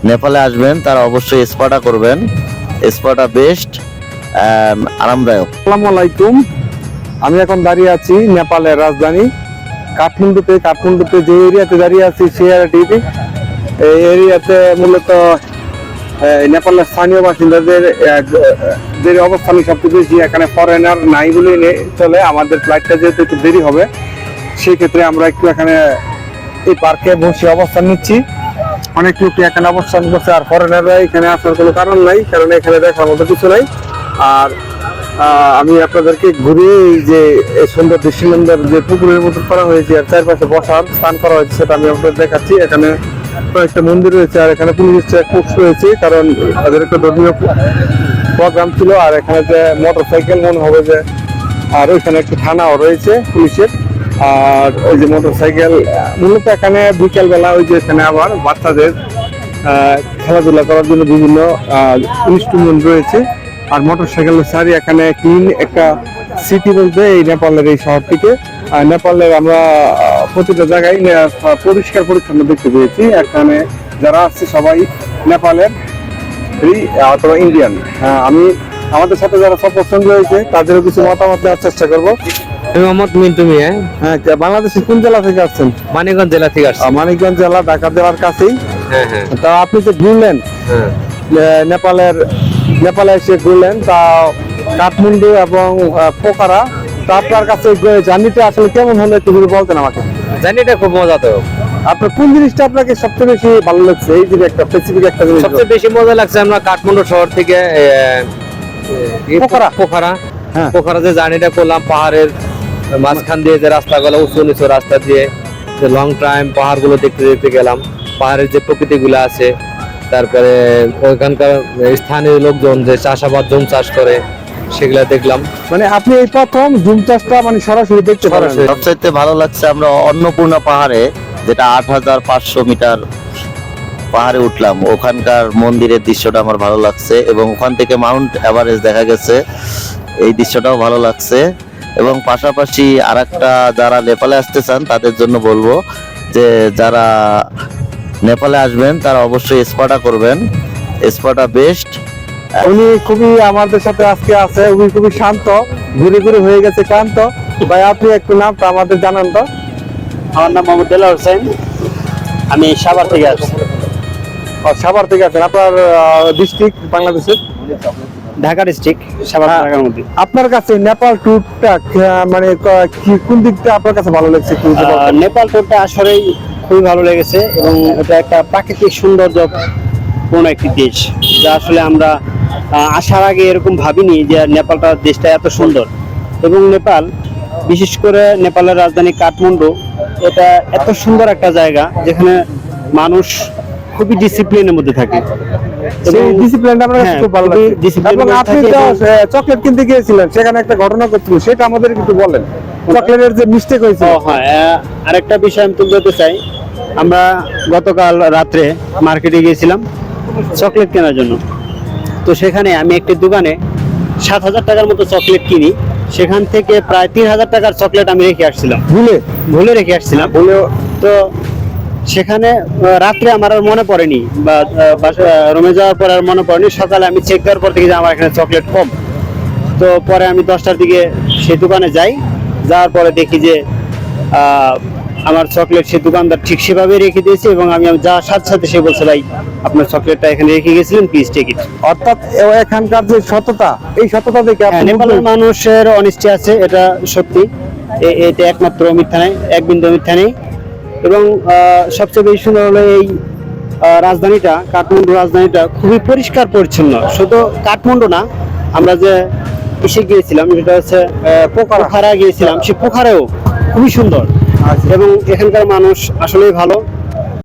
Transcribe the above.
নেপালে আসবেন তারা অবশ্যই স্পাটা করবেন। স্পাটা বেস্ট, আরামদায়ক। আসসালামু আলাইকুম। আমি এখন দাঁড়িয়ে আছি নেপালের রাজধানী কাঠমান্ডুতে। কাঠমান্ডুতে যে এরিয়াতে দাঁড়িয়ে আছি সেই এই এরিয়াতে মূলত নেপালের স্থানীয় বাসিন্দাদের যে অবস্থান সবচেয়ে বেশি। এখানে ফরেনার নাই বলে চলে। আমাদের ফ্লাইটটা যেহেতু একটু দেরি হবে, সেই ক্ষেত্রে আমরা একটু এখানে এই পার্কে বসে অবস্থান নিচ্ছি। অনেক লোক এখানে অবস্থান করছে, আর ফরেনাররা এখানে আসার কোনো কারণ নাই, কারণ এখানে দেখার মতো কিছু নাই। আর আমি আপনাদেরকে ঘুরিয়ে এই যে সুন্দর দৃশ্যমন্দর যে পুকুরের মতো করা হয়েছে আর চারপাশে বসার স্থান করা হয়েছে সেটা আমি আপনাদের দেখাচ্ছি। এখানে কয়েকটা মন্দির রয়েছে, আর এখানে পুলিশ চেকপোস্ট রয়েছে, কারণ তাদের একটা ধর্মীয় প্রোগ্রাম ছিল। আর এখানে যে মোটরসাইকেল মনে হবে যে, আর ওইখানে একটা থানাও রয়েছে পুলিশের। আর ওই যে মোটরসাইকেল মূলত এখানে বিকেল বেলা ওই যে এখানে আবার বাচ্চাদের খেলাধুলা করার জন্য বিভিন্ন ইনস্ট্রুমেন্ট রয়েছে। আর মোটরসাইকেলের সারি এখানে ক্লিন একটা সিটি বলতে এই নেপালের এই শহরটিকে। নেপালের আমরা প্রতিটা জায়গায় পরিষ্কার পরিচ্ছন্ন দেখতে পেয়েছি। এখানে যারা আসছে সবাই নেপালের অথবা ইন্ডিয়ান। আমি আমাদের সাথে যারা সপোর্ট রয়েছে তাদেরও কিছু মতামত নেওয়ার চেষ্টা করবো। মোহাম্মদ মিন্টু মিয়া। হ্যাঁ, বাংলাদেশের কোন জেলা থেকে আসছেন? মানিকগঞ্জ জেলা থেকে আসছি। মানিকগঞ্জ জেলা ঢাকা জেলার কাছেই। হ্যাঁ হ্যাঁ। তা আপনি যে ঘুরলেন নেপালে এসে ঘুরলেন, তা কাঠমান্ডু এবং পোখারা, তা আপনার কাছে জার্নিটা আসলে কেমন হলো একটু যদি বলতেন আমাকে। জার্নিটা খুব মজা। তো আপনার কোন জিনিসটা আপনাকে সবচেয়ে বেশি ভালো লাগছে? এই যে একটা স্পেসিফিক একটা জিনিস সবচেয়ে বেশি মজা লাগছে আমরা কাঠমান্ডু শহর থেকে পোখারা হ্যাঁ, পোখারা যে জার্নিটা করলাম, পাহাড়ের মাঝখান দিয়ে যে রাস্তাগুলো উঁচু নিচু রাস্তা দিয়ে যে লং টাইম পাহাড়গুলো দেখতে দেখতে গেলাম। পাহাড়ের যে প্রকৃতিগুলো আছে, তারপরে ওইখানকার স্থানীয় লোকজন যে চাষাবাদ জুম চাষ করে সেগুলা দেখলাম। মানে আপনি এই প্রথম জুম চাষটা মানে সরাসরি দেখতে পারেন। সবচাইতে ভালো লাগছে আমরা অন্নপূর্ণা পাহাড়ে, যেটা ৮৫০০ মিটার পাহাড়ে উঠলাম। ওখানকার মন্দিরের দৃশ্যটা আমার ভালো লাগছে, এবং ওখান থেকে মাউন্ট এভারেস্ট দেখা গেছে। এই দৃশ্যটাও ভালো লাগছে। এবং পাশাপাশি আরেকটা, যারা নেপালে আসতে চান তাদের জন্য বলবো যে যারা নেপালে আসবেন তারা অবশ্যই স্পাটা করবেন। স্পাটা বেস্ট। উনি খুবই আমাদের সাথে আজকে আছে, উনি খুবই শান্ত, ঘুরে ঘুরে হয়ে গেছে ক্লান্ত। ভাই আপনি একটু নামটা আমাদের জানান তো। আমার নাম মোহাম্মদ দেলাওয়ার হোসেন, আমি সাভার থেকে আসছি। সাভার থেকে আছেন? আপনার ডিস্ট্রিক্ট বাংলাদেশের? ঢাকা ডিস্ট্রিক্ট, সাভার ঢাকার মধ্যে। আপনার কাছে নেপাল ট্যুরটা মানে কোন দিকটা আপনার কাছে ভালো লাগছে? নেপাল ট্যুরটা আসলেই খুবই ভালো লেগেছে, এবং এটা একটা প্রাকৃতিক সৌন্দর্য পূর্ণ একটি দেশ, যা আসলে আমরা আসার আগে এরকম ভাবিনি যে নেপালটা দেশটা এত সুন্দর। এবং নেপাল, বিশেষ করে নেপালের রাজধানী কাঠমান্ডু, এটা এত সুন্দর একটা জায়গা যেখানে মানুষ খুবই ডিসিপ্লিনের মধ্যে থাকে। ডিসিপ্লিনটা আমার কাছে খুব ভালো লাগছে। এবং আপনি তো চকলেট কিনতে গিয়েছিলেন, সেখানে একটা ঘটনা ঘটেছিল, সেটা আমাদের একটু বলেন। চকলেটের যে মিস্টেক হয়েছিল। হ্যাঁ, আরেকটা বিষয় আমি তুলে ধরতে চাই। আমরা গতকাল রাত্রে মার্কেটে গিয়েছিলাম চকলেট কেনার জন্য। তো সেখানে আমি একটি দোকানে ৭,০০০ টাকার মতো চকলেট কিনি। সেখান থেকে প্রায় ৩,০০০ টাকার চকলেট আমি রেখে আসছিলাম, ভুলে রেখে আসছিলাম। তো সেখানে রাত্রে আমার আর মনে পড়েনি, বা রুমে যাওয়ার পর আর মনে পড়েনি। সকালে আমি চেক করার পর দেখি যে আমার এখানে চকলেট কম। তো পরে আমি 10টার দিকে সেই দোকানে যাই, যাওয়ার পরে দেখি যে আমার চকলেট সেই দোকানদার ঠিক সেভাবে রেখে দিয়েছে, এবং আমি যাওয়ার সাথে সাথে সে বলছে, ভাই আপনার চকলেটটা এখানে রেখে গেছিলেন, প্লিজ টেক ইট। অর্থাৎ এখানকার যে সততা, এই সততা দেখে নেপালের মানুষের অনিষ্টি আছে, এটা সত্যি। এটা একমাত্র মিথ্যা নেই, এক বিন্দু মিথ্যা নেই। এবং সবচেয়ে বেশি সুন্দর হলো এই রাজধানীটা, কাঠমান্ডু রাজধানীটা খুবই পরিষ্কার পরিচ্ছন্ন। শুধু কাঠমান্ডু না, আমরা যে এসে গিয়েছিলাম যেটা হচ্ছে পোখারা গিয়েছিলাম, সে পোখারাও খুবই সুন্দর। এবং এখানকার মানুষ আসলেই ভালো।